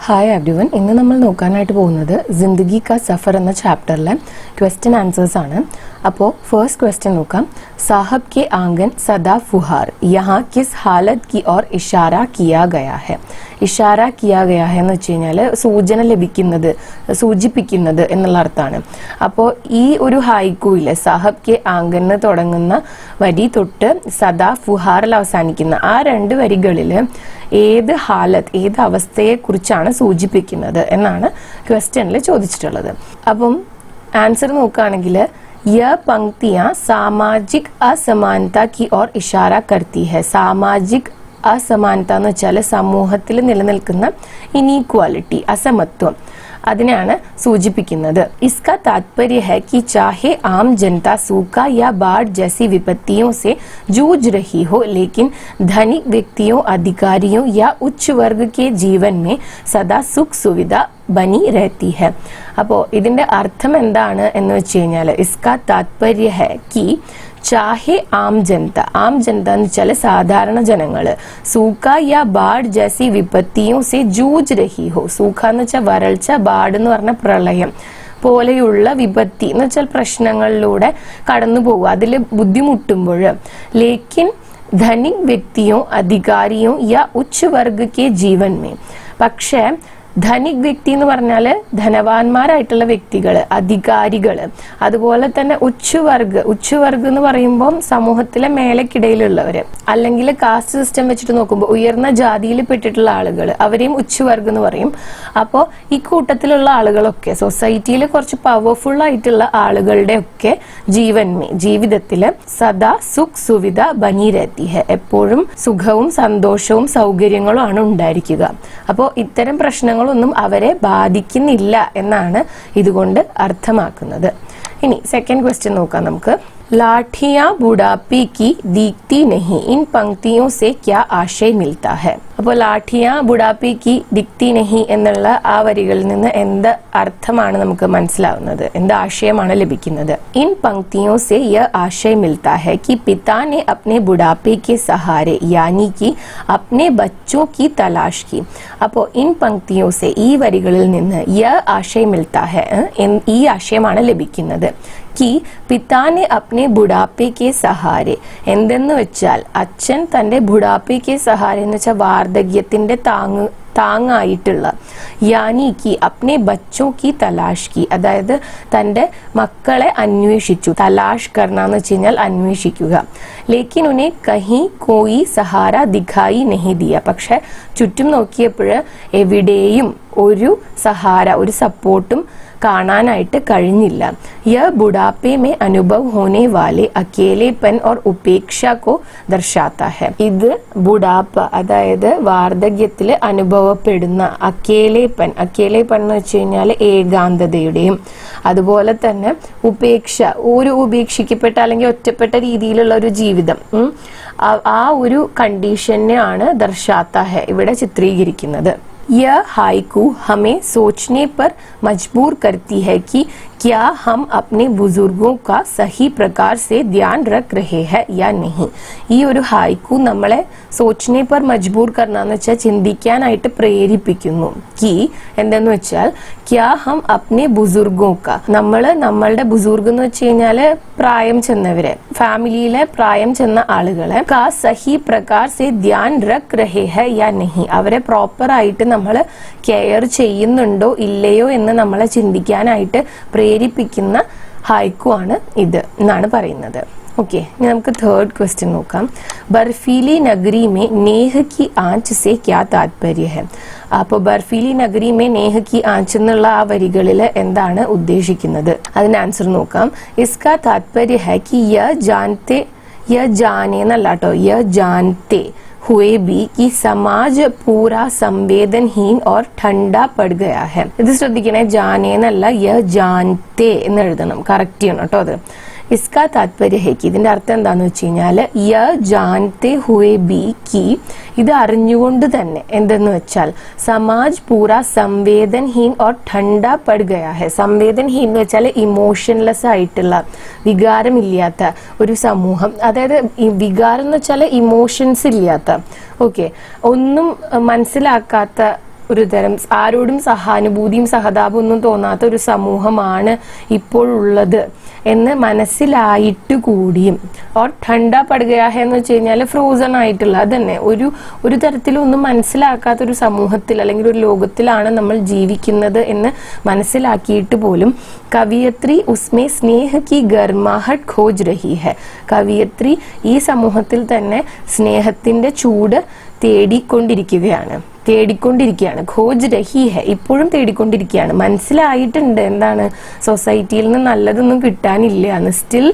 Hi everyone, ഇന്ന് നമ്മൾ നോക്കാനായിട്ട് പോകുന്നത് ജിന്ദഗി കാ സഫർ എന്ന ചാപ്റ്ററിലെ ക്വസ്റ്റ്യൻ ആൻസേഴ്സ് ആണ്. അപ്പോൾ ഫസ്റ്റ് ക്വസ്റ്റ്യൻ നോക്കാം. സാഹബ് കെ ആംഗൻ സദാ ഫുഹാർ യഹാ കിസ് ഹാലത് കി ഓർ ഇഷാര കിയാ ഗയാ ഹെ. ഇഷാര കിയാ ഗയാ ഹെ എന്ന് വെച്ച് കഴിഞ്ഞാൽ സൂചന ലഭിക്കുന്നത്, സൂചിപ്പിക്കുന്നത് എന്നുള്ള അർത്ഥമാണ്. അപ്പോൾ ഈ ഒരു ഹൈക്കൂയിലെ സാഹബ് കെ ആംഗൻ തുടങ്ങുന്ന വരി തൊട്ട് സദാ ഫുഹാറിൽ അവസാനിക്കുന്ന ആ രണ്ട് വരികളിൽ ഏത് ഹാലത്ത്, ഏത് അവസ്ഥയെ കുറിച്ചാണ് സൂചിപ്പിക്കുന്നത് എന്നാണ് ക്വസ്റ്റ്യനിൽ ചോദിച്ചിട്ടുള്ളത്. അപ്പം ആൻസർ നോക്കുകയാണെങ്കിൽ യह पंक्तियां सामाजिक असमानता की ओर इशारा करती है. സാമാജിക് അസമാനത എന്ന് വെച്ചാൽ സമൂഹത്തിൽ നിലനിൽക്കുന്ന ഇനീക്വാലിറ്റി, അസമത്വം, അതിനാണ് സൂചിപ്പിക്കുന്നത്. इसका तात्पर्य है कि चाहे आम जनता सूखा या बाढ़ जैसी विपत्तियों से जूझ रही हो, लेकिन धनिक व्यक्तियों, अधिकारियों या उच्च वर्ग के जीवन में सदा सुख सुविधा ബനി रहती है. അപ്പോൾ ഇതിന്റെ അർത്ഥം എന്താണ് എന്ന് വെച്ച് കഴിഞ്ഞാൽ ഇസ്കാ താത്പര്യ ഹെ കി ചാഹെ ആം ജനത, ആം ജനത എന്ന് വെച്ചാൽ സാധാരണ ജനങ്ങൾ, സൂഖ യാ ബാഡ് ജൈസി വിപത്തിയോ സെ ജൂജ് രഹി ഹോ. സൂഖ എന്ന് വെച്ചാൽ വരൾച്ച, ബാഡ് എന്ന് പറഞ്ഞ പ്രളയം പോലെയുള്ള വിപത്തി എന്ന് വെച്ചാൽ പ്രശ്നങ്ങളിലൂടെ കടന്നു പോകുക, അതിൽ ബുദ്ധിമുട്ടുമ്പോൾ, ലേക്കിൻ ധനിക് വ്യക്തിയോ അധികാരിയോ യാ ഉच्च वर्ग के जीवन में, പക്ഷേ ധനിക് വ്യക്തി എന്ന് പറഞ്ഞാൽ ധനവാന്മാരായിട്ടുള്ള വ്യക്തികൾ, അധികാരികൾ, അതുപോലെ തന്നെ ഉച്ചവർഗ് എന്ന് പറയുമ്പോൾ സമൂഹത്തിലെ മേലക്കിടയിലുള്ളവർ, അല്ലെങ്കിൽ കാസ്റ്റ് സിസ്റ്റം വെച്ചിട്ട് നോക്കുമ്പോൾ ഉയർന്ന ജാതിയിൽ പെട്ടിട്ടുള്ള ആളുകൾ, അവരെയും ഉച്ചവർഗ് എന്ന് പറയും. അപ്പോൾ ഈ കൂട്ടത്തിലുള്ള ആളുകളൊക്കെ സൊസൈറ്റിയിൽ കുറച്ച് പവർഫുൾ ആയിട്ടുള്ള ആളുകളുടെ ഒക്കെ ജീവിതത്തിൽ സദാ സുഖ് സുവിധ ബനി രഹത്തി ഹെ, എപ്പോഴും സുഖവും സന്തോഷവും സൗകര്യങ്ങളും ആണ് ഉണ്ടായിരിക്കുക. അപ്പോൾ ഇത്തരം പ്രശ്നങ്ങൾ ഒന്നും അവരെ ബാധിക്കുന്നില്ല എന്നാണ് ഇതുകൊണ്ട് അർത്ഥമാക്കുന്നത്. ഇനി സെക്കൻഡ് ക്വസ്റ്റ്യൻ നോക്കാം നമുക്ക്. लाठियां बुढ़ापे की दिखती नहीं, इन पंक्तियों से क्या आशय मिलता है. അപ്പോൾ ലാഠിയാ ബുഡാപ്പി കി ദിക്തി നഹി എന്നുള്ള ആ വരികളിൽ നിന്ന് എന്ത് അർത്ഥമാണ് നമുക്ക് മനസ്സിലാവുന്നത്, എന്ത് ആശയമാണ് ലഭിക്കുന്നത്? ഇൻ പങ്ക്തിയോ സെ യഹ് ആശയ മിൽത്താ ഹൈ കി പിതാ നെ അപ്നെ ബുഡാപ്പെ കെ സഹാരെ യാനി കി അപ്നെ ബച്ചോ കി തലാഷ് കി. അപ്പോൾ ഇൻ പങ്ക്തിയോ സെ, ഈ വരികളിൽ നിന്ന് യഹ് ആശയ മിൽത്താ ഹൈ, ഈ ആശയമാണ് ലഭിക്കുന്നത്. കി പിതാനെ അപ്നെ ബുഡാപ്പെ കെ സഹാരെ, എന്തെന്ന് വെച്ചാൽ അച്ഛൻ തന്റെ ബുഡാപ്പെ കെ സഹാരെ എന്ന് വെച്ചാൽ വാർദ്ധക്യത്തിന്റെ താങ്ങായിട്ടുള്ള, യാനി കി അപ്നെ ബച്ചോ കി തലാഷ് കി, അതായത് തന്റെ മക്കളെ അന്വേഷിച്ചു. തലാഷ് കർണ എന്ന് വെച്ച് കഴിഞ്ഞാൽ അന്വേഷിക്കുക. ലേക്കിൻ ഉനെ കഹി കോയി സഹാര ദിഖായി നഹി ദിയ, പക്ഷെ ചുറ്റും നോക്കിയപ്പോൾ എവിടെയും ഒരു സഹാര, ഒരു സപ്പോർട്ടും കാണാനായിട്ട് കഴിഞ്ഞില്ല. യഹ് ബുഡാപ്പെ മേ അനുഭവ് ഹോനെ വാലെ അക്കേലേപ്പൻ ഓർ ഉപേക്ഷ കോ ദർശാത്താ ഹെ. ഇത് ബുഡാപ്പ, അതായത് വാർദ്ധക്യത്തിൽ അനുഭവപ്പെടുന്ന അക്കേലേപ്പൻ എന്ന് വെച്ച് കഴിഞ്ഞാൽ ഏകാന്തതയുടെയും, അതുപോലെ തന്നെ ഉപേക്ഷ, ഒരു ഉപേക്ഷിക്കപ്പെട്ട അല്ലെങ്കിൽ ഒറ്റപ്പെട്ട രീതിയിലുള്ള ഒരു ജീവിതം, ആ ഒരു കണ്ടീഷനെയാണ് ദർശാത്താ ഹെ ഇവിടെ ചിത്രീകരിക്കുന്നത്. यह हाइकू हमें सोचने पर मजबूर करती है कि क्या हम अपने बुजुर्गों का सही प्रकार से ध्यान रख रहे हैं या नहीं. ഈ ഒരു ഹൈക്കു നമ്മളെ സോച്ചനെ പർ മജ്ബൂർ കർണ എന്ന് വെച്ചാൽ ചിന്തിക്കാനായിട്ട് പ്രേരിപ്പിക്കുന്നു. കി എന്തെന്ന് വെച്ചാൽ ക്യാ ഹം അപ്നെ ബുസുർഗോ കാ, നമ്മളുടെ ബുസുർഗ് എന്ന് വെച്ച് കഴിഞ്ഞാല് പ്രായം ചെന്നവരെ, ഫാമിലിയിലെ പ്രായം ചെന്ന ആളുകളെ കാ സഹി പ്രകാർ സെ ധ്യാൻ രഖ് രഹേ ഹെ യാ നഹി, അവരെ പ്രോപ്പർ ആയിട്ട് നമ്മൾ കെയർ ചെയ്യുന്നുണ്ടോ ഇല്ലയോ എന്ന് നമ്മളെ ചിന്തിക്കാനായിട്ട് പ്രേരിപ്പിക്കുന്ന ഹൈക്കു ആണ് ഇത് എന്നാണ് പറയുന്നത്. ഓക്കെ, ഇനി നമുക്ക് തേർഡ് ക്വസ്റ്റ്യൻ നോക്കാം. ബർഫീലി നഗരി മേ നേഹ് കി ആഞ്ച് സെ ക്യാ താത്പര്യ ഹെ. അപ്പോൾ ബർഫീലി നഗരി മേ നേഹ് കി ആഞ്ച് എന്നുള്ള ആ വരികളിൽ എന്താണ് ഉദ്ദേശിക്കുന്നത്? അതിന് ആൻസർ നോക്കാം. ഇസ്കാ താത്പര്യ ഹെ കി യഹ് ജാനെ എന്നല്ല കേട്ടോ, യഹ് ജാൻതെ हुए भी कि समाज पूरा संवेदनहीन और ठंडा पड़ गया है. ഇത് ശ്രദ്ധിക്കണേ, ജാനേ എന്നല്ല യഹ് ജാൻതേ എന്ന് എഴുതണം, കറക്റ്റ് ചെയ്യണം കേട്ടോ. അത് ഇസ്കാ താത്പര്യ ഹെ കി, ഇതിന്റെ അർത്ഥം എന്താന്ന് വെച്ച് കഴിഞ്ഞാൽ യഹ് ജാൻതേ ഹുവേ ബി കി, ഇത് അറിഞ്ഞുകൊണ്ട് തന്നെ, എന്തെന്ന് വെച്ചാൽ സമാജ് പൂര സംവേദൻഹീൻ ഓർ ठंडा पड़ गया है. സംവേദൻഹീൻ എന്ന് വെച്ചാൽ ഇമോഷൻലെസ് ആയിട്ടുള്ള, വികാരമില്ലാത്ത ഒരു സമൂഹം, അതായത് ഈ വികാരം എന്ന് വെച്ചാൽ ഇമോഷൻസ് ഇല്ലാത്ത, ഓക്കെ, ഒന്നും മനസ്സിലാക്കാത്ത ഒരു തരം ആരോടും സഹാനുഭൂതിയും സഹതാപവും ഒന്നും തോന്നാത്ത ഒരു സമൂഹമാണ് ഇപ്പോഴുള്ളത് എന്ന് മനസ്സിലായിട്ട് കൂടിയും ഓർ ഠണ്ട പടുകയാ എന്ന് വെച്ച് കഴിഞ്ഞാൽ ഫ്രോസൺ ആയിട്ടുള്ള അതന്നെ ഒരു തരത്തിലൊന്നും മനസ്സിലാക്കാത്ത ഒരു സമൂഹത്തിൽ അല്ലെങ്കിൽ ഒരു ലോകത്തിലാണ് നമ്മൾ ജീവിക്കുന്നത് എന്ന് മനസ്സിലാക്കിയിട്ട് പോലും കവിയത്രി ഉസ്മേ സ്നേഹ കി ഗർമാഹട്ട് ഖോജ് രഹി ഹെ. കവിയത്രി ഈ സമൂഹത്തിൽ തന്നെ സ്നേഹത്തിന്റെ ചൂട് തേടിക്കൊണ്ടിരിക്കുകയാണ്. ഖോജ് രഹി ഹെ, ഇപ്പോഴും തേടിക്കൊണ്ടിരിക്കുകയാണ്. മനസ്സിലായിട്ടുണ്ട് എന്താണ് സൊസൈറ്റിയിൽ നിന്ന് നല്ലതൊന്നും കിട്ടാനില്ല എന്ന്. സ്റ്റിൽ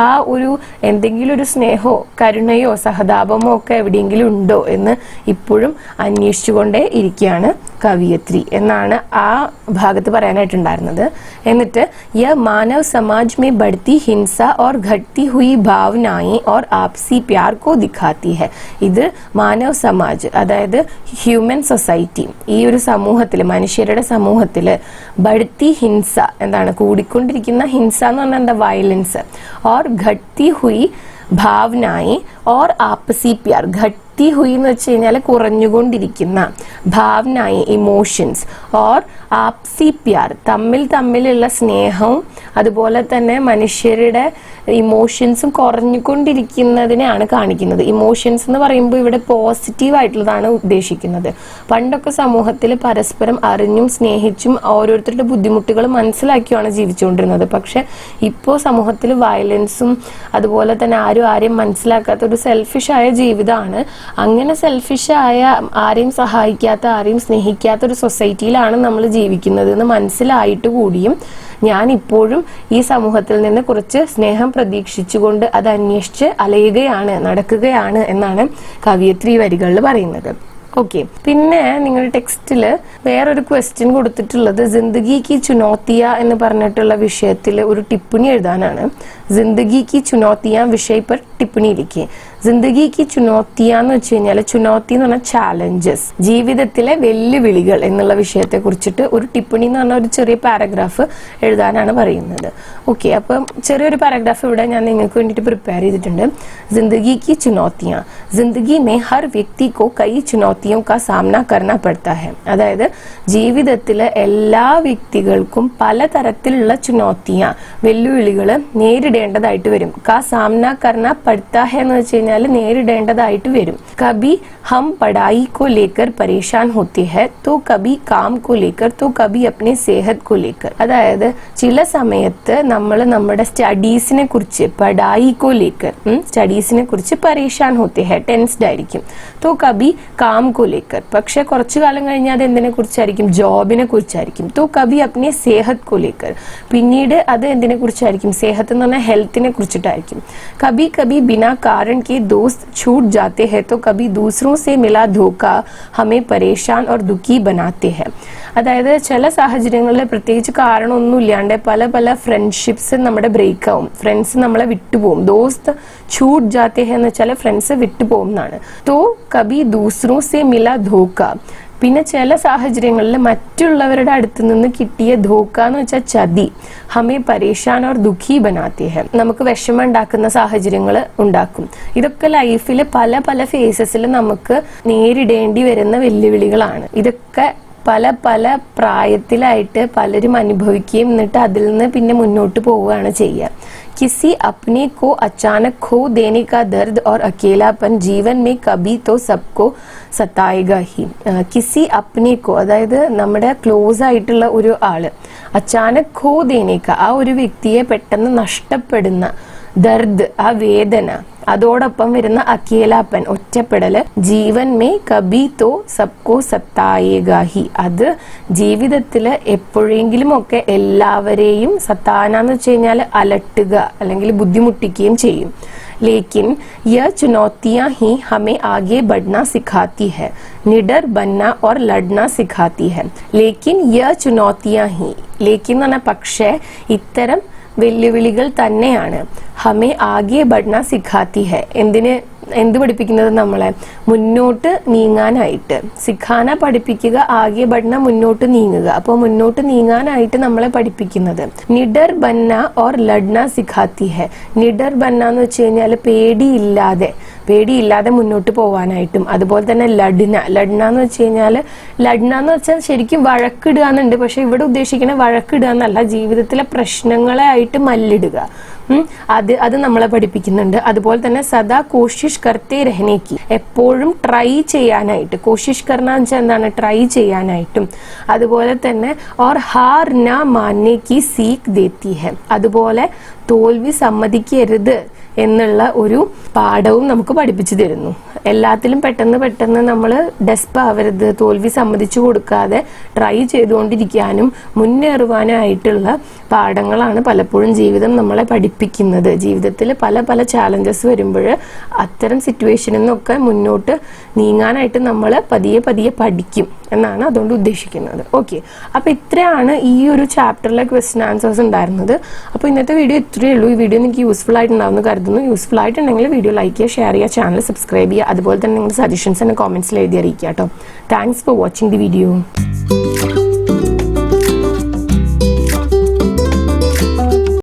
ആ ഒരു എന്തെങ്കിലും ഒരു സ്നേഹമോ കരുണയോ സഹതാപമോ ഒക്കെ എവിടെയെങ്കിലും ഉണ്ടോ എന്ന് ഇപ്പോഴും അന്വേഷിച്ചുകൊണ്ടേ ഇരിക്കുകയാണ് കവിയത്രി എന്നാണ് ആ ഭാഗത്ത് പറയാനായിട്ടുണ്ടായിരുന്നത്. എന്നിട്ട് യ മാനവ് സമാജ് മേ ബഡ്തി ഹിംസ ഓർ ഘട്തി ഹുയി ഭാവനാएं और आपसी प्यार को दिखाती है. ഇത് മാനവ് സമാജ് അതായത് ഹ്യൂമൻ സൊസൈറ്റി, ഈ ഒരു സമൂഹത്തില് മനുഷ്യരുടെ സമൂഹത്തില് ബഡ്തി ഹിംസ എന്താണ് കൂടിക്കൊണ്ടിരിക്കുന്ന ഹിംസ എന്ന് പറഞ്ഞാൽ എന്താ വയലൻസ്, ഓർ ഘട്തി ഹുയി ഭാവനാएं और आपसी प्यार. ഘട്ടി ഹുയി എന്ന് വെച്ച് കഴിഞ്ഞാൽ കുറഞ്ഞുകൊണ്ടിരിക്കുന്ന, ഭാവനായി ഇമോഷൻസ്, ഓർ ആപ്സി പ്യാർ തമ്മിലുള്ള സ്നേഹവും അതുപോലെ തന്നെ മനുഷ്യരുടെ ഇമോഷൻസും കുറഞ്ഞുകൊണ്ടിരിക്കുന്നതിനെയാണ് കാണിക്കുന്നത്. ഇമോഷൻസ് എന്ന് പറയുമ്പോൾ ഇവിടെ പോസിറ്റീവ് ആയിട്ടുള്ളതാണ് ഉദ്ദേശിക്കുന്നത്. പണ്ടൊക്കെ സമൂഹത്തിൽ പരസ്പരം അറിഞ്ഞും സ്നേഹിച്ചും ഓരോരുത്തരുടെ ബുദ്ധിമുട്ടുകൾ മനസ്സിലാക്കിയാണ് ജീവിച്ചുകൊണ്ടിരുന്നത്. പക്ഷെ ഇപ്പോൾ സമൂഹത്തിൽ വയലൻസും അതുപോലെ തന്നെ ആരെയും മനസ്സിലാക്കാത്ത ഒരു സെൽഫിഷായ ജീവിതമാണ്. അങ്ങനെ സെൽഫിഷായ, ആരെയും സഹായിക്കാത്ത, ആരെയും സ്നേഹിക്കാത്ത ഒരു സൊസൈറ്റിയിലാണ് നമ്മൾ ജീവിക്കുന്നത് എന്ന് മനസ്സിലായിട്ട് കൂടിയും ഞാൻ ഇപ്പോഴും ഈ സമൂഹത്തിൽ നിന്ന് കുറച്ച് സ്നേഹം പ്രതീക്ഷിച്ചുകൊണ്ട് അത് അന്വേഷിച്ച് അലയുകയാണ്, നടക്കുകയാണ് എന്നാണ് കവിയത്രി വരികളിൽ പറയുന്നത്. ഓക്കെ, പിന്നെ നിങ്ങളുടെ ടെക്സ്റ്റില് വേറൊരു ക്വസ്റ്റ്യൻ കൊടുത്തിട്ടുള്ളത് ജിന്ദഗി കി ചുനൗത്തിയ എന്ന് പറഞ്ഞിട്ടുള്ള വിഷയത്തിൽ ഒരു ടിപ്പണി എഴുതാനാണ്. ജിന്ദഗി കി ചുനൗത്തിയ വിഷയ പർ ടിപ്പണി ലിഖിയെ. ജിന്ദഗി കി ചുനൗത്തിയ എന്ന് വെച്ച് കഴിഞ്ഞാൽ, ചുനൗത്തി എന്ന് പറഞ്ഞാൽ ചാലഞ്ചസ്, ജീവിതത്തിലെ വെല്ലുവിളികൾ എന്നുള്ള വിഷയത്തെ കുറിച്ചിട്ട് ഒരു ടിപ്പണി എന്ന് പറഞ്ഞ ഒരു ചെറിയ പാരഗ്രാഫ് എഴുതാനാണ് പറയുന്നത്. ഓക്കെ, അപ്പം ചെറിയൊരു പാരഗ്രാഫ് ഇവിടെ ഞാൻ നിങ്ങൾക്ക് വേണ്ടിയിട്ട് പ്രിപ്പയർ ചെയ്തിട്ടുണ്ട്. ജിന്ദഗി കി ചുനൗത്തിയ. ജിന്ദഗി മേ ഹർ വ്യക്തി കോ കൈ ചുനൗത്തിയോं का सामना करना पड़ता है. അതായത് ജീവിതത്തിലെ എല്ലാ വ്യക്തികൾക്കും പലതരത്തിലുള്ള ചുനൗത്തിയ, വെല്ലുവിളികൾ നേരിടേണ്ടതായിട്ട് വരും. കാ സാമന കർണ പഡ്താ ഹെ എന്ന് വെച്ച് കഴിഞ്ഞാൽ നേരിടേണ്ടതായിട്ട് വരും. കബി ഹം പढ़ाई को लेकर परेशान होते हैं तो कभी काम को लेकर तो कभी अपने सेहत को लेकर. അതായത് ചില സമയത്ത് നമ്മൾ നമ്മുടെ സ്റ്റഡീസിനെ കുറിച്ച് पढ़ाई को लेकर സ്റ്റഡീസിനെ കുറിച്ച് പരേഷാൻ ഹോത്തെ ഹെ, ടെൻസ്ഡ് ആയിരിക്കും. तो कभी काम को लेकर, പക്ഷെ കുറച്ചു കാലം കഴിഞ്ഞാൽ അത് എന്തിനെ കുറിച്ചായിരിക്കും, ജോബിനെ കുറിച്ചായിരിക്കും. तो कभी अपने सेहत को लेकर, പിന്നീട് അത് എന്തിനെ കുറിച്ചായിരിക്കും, सेहत എന്ന് പറഞ്ഞാൽ ഹെൽത്തിനെ കുറിച്ചിട്ടായിരിക്കും. कभी कभी बिना कारण के दोस्त छूट जाते हैं तो कभी दूसरों से मिला धोखा हमें परेशान और दुखी बनाते हैं. അതായത് ചില സാഹചര്യങ്ങളിൽ പ്രത്യേകിച്ച് കാരണമൊന്നും ഇല്ലാണ്ട് പല ഫ്രണ്ട്ഷിപ്സ് നമ്മുടെ ബ്രേക്ക് ആവും, ഫ്രണ്ട്സ് നമ്മളെ വിട്ടുപോകും. ദോസ്ത് ഛൂട്ട് ജാത്തെ ഹെ എന്ന് വെച്ചാൽ ഫ്രണ്ട്സ് വിട്ടുപോകും എന്നാണ്. തോ കബി ദൂസറോ സെ മില ധോക്ക. പിന്നെ ചില സാഹചര്യങ്ങളിൽ മറ്റുള്ളവരുടെ അടുത്ത് നിന്ന് കിട്ടിയ ധോക്ക എന്ന് വെച്ചാൽ ചതി, ഹമേ പരേഷാൻ ഓർ ദുഃഖി ബനാത്തെ ഹെ, നമുക്ക് വിഷമം ഉണ്ടാക്കുന്ന സാഹചര്യങ്ങൾ ഉണ്ടാക്കും. ഇതൊക്കെ ലൈഫിൽ പല ഫേസസിൽ നമുക്ക് നേരിടേണ്ടി വരുന്ന വെല്ലുവിളികളാണ്. ഇതൊക്കെ പല പ്രായത്തിലായിട്ട് പലരും അനുഭവിക്കുകയും എന്നിട്ട് അതിൽ നിന്ന് പിന്നെ മുന്നോട്ട് പോവുകയാണ് ചെയ്യുക. किसी अपने को अचानक खो देने का दर्द और अकेलापन जीवन में कभी तो सबको സത്തായിക ഹി. കിസി അപ്നെ കോ, അതായത് നമ്മുടെ ക്ലോസ് ആയിട്ടുള്ള ഒരു ആള്, അച്ചാനക് ഖോ ദേനേക്ക, ആ ഒരു വ്യക്തിയെ പെട്ടെന്ന് നഷ്ടപ്പെടുന്ന, ദർദ് ആ വേദന, അതോടൊപ്പം വരുന്ന അക്കേലാപ്പൻ ഒറ്റപ്പെടല്, ജീവൻ മേ കബി തോ സബ്കോ സത്തായേഗാ ഹി, അത് ജീവിതത്തില് എപ്പോഴെങ്കിലും ഒക്കെ എല്ലാവരെയും സത്താനാന്ന് വെച്ച് കഴിഞ്ഞാൽ അലട്ടുക അല്ലെങ്കിൽ ബുദ്ധിമുട്ടിക്കുകയും ചെയ്യും. लेकिन यह चुनौतियां ही हमें आगे बढ़ना सिखाती है, निडर बनना और लड़ना सिखाती है. लेकिन यह चुनौतियां ही, लेकिन ना പക്ഷേ ഇത്തരം വെല്ലുവിളികൾ തന്നെയാണ് ഹമേ ആകെ ബഡ്ന സിഖാത്തി ഹെ, എന്ത് പഠിപ്പിക്കുന്നത്, നമ്മളെ മുന്നോട്ട് നീങ്ങാനായിട്ട്. സിഖാന പഠിപ്പിക്കുക, ആകെ ബഡ്ന മുന്നോട്ട് നീങ്ങുക. അപ്പോൾ മുന്നോട്ട് നീങ്ങാനായിട്ട് നമ്മളെ പഠിപ്പിക്കുന്നത്. നിഡർ ബന്ന ഓർ ലഡ്ന സിഖാത്തി ഹെ. നിഡർ ബന്ന എന്ന് വെച്ച് കഴിഞ്ഞാൽ പേടിയില്ലാതെ, പേടിയില്ലാതെ മുന്നോട്ട് പോകാനായിട്ടും. അതുപോലെ തന്നെ ലഡ്ന എന്ന് വെച്ച് കഴിഞ്ഞാൽ ലഡ്ന എന്ന് വെച്ചാൽ ശരിക്കും വഴക്കിടുക എന്നുണ്ട്. പക്ഷെ ഇവിടെ ഉദ്ദേശിക്കുന്ന വഴക്കിടുക എന്നല്ല, ജീവിതത്തിലെ പ്രശ്നങ്ങളെ ആയിട്ട് മല്ലിടുക. അത് നമ്മളെ പഠിപ്പിക്കുന്നുണ്ട്. അതുപോലെ തന്നെ സദാ കോഷിഷ് കർത്തേ രഹനേക്ക്, എപ്പോഴും ട്രൈ ചെയ്യാനായിട്ട്. കോഷിഷ് കർണ എന്ന് വെച്ചാൽ എന്താണ്? ട്രൈ ചെയ്യാനായിട്ടും. അതുപോലെ തന്നെ ഓർ ഹാർ ന മാനേക്ക് സീഖ് ദേത്തി ഹെ, അതുപോലെ തോൽവി സമ്മതിക്കരുത് എന്നുള്ള ഒരു പാഠവും നമുക്ക് പഠിപ്പിച്ചു തരുന്നു. എല്ലാത്തിലും പെട്ടെന്ന് നമ്മൾ ഡെസ്പ് ആവരുത്, തോൽവി സമ്മതിച്ചു കൊടുക്കാതെ ട്രൈ ചെയ്തുകൊണ്ടിരിക്കാനും മുന്നേറുവാനായിട്ടുള്ള പാഠങ്ങളാണ് പലപ്പോഴും ജീവിതം നമ്മളെ പഠിപ്പിക്കുന്നത്. ജീവിതത്തിൽ പല ചാലഞ്ചസ് വരുമ്പോൾ അത്തരം സിറ്റുവേഷനിൽ നിന്നൊക്കെ മുന്നോട്ട് നീങ്ങാനായിട്ട് നമ്മൾ പതിയെ പഠിക്കും എന്നാണ് അതുകൊണ്ട് ഉദ്ദേശിക്കുന്നത്. ഓക്കെ, അപ്പോൾ ഇത്രയാണ് ഈ ഒരു ചാപ്റ്ററിലെ ക്വസ്റ്റ്യൻ ആൻസേഴ്സ് ഉണ്ടായിരുന്നത്. അപ്പോൾ ഇന്നത്തെ വീഡിയോ ഇത്രയേ ഉള്ളൂ. ഈ വീഡിയോ നിങ്ങൾക്ക് യൂസ്ഫുൾ ആയിട്ടുണ്ടാവുമെന്ന് കരുതുന്നു. യൂസ്ഫുൾ ആയിട്ടുണ്ടെങ്കിൽ വീഡിയോ ലൈക്ക് ചെയ്യുക, ഷെയർ ചെയ്യുക, ചാനൽ സബ്സ്ക്രൈബ് ചെയ്യുക. അതുപോലെ തന്നെ നിങ്ങളുടെ സജഷൻസ് എന്നെ കോമെന്റ്സിൽ എഴുതി അറിയിക്കുക കേട്ടോ. Thanks for watching the video.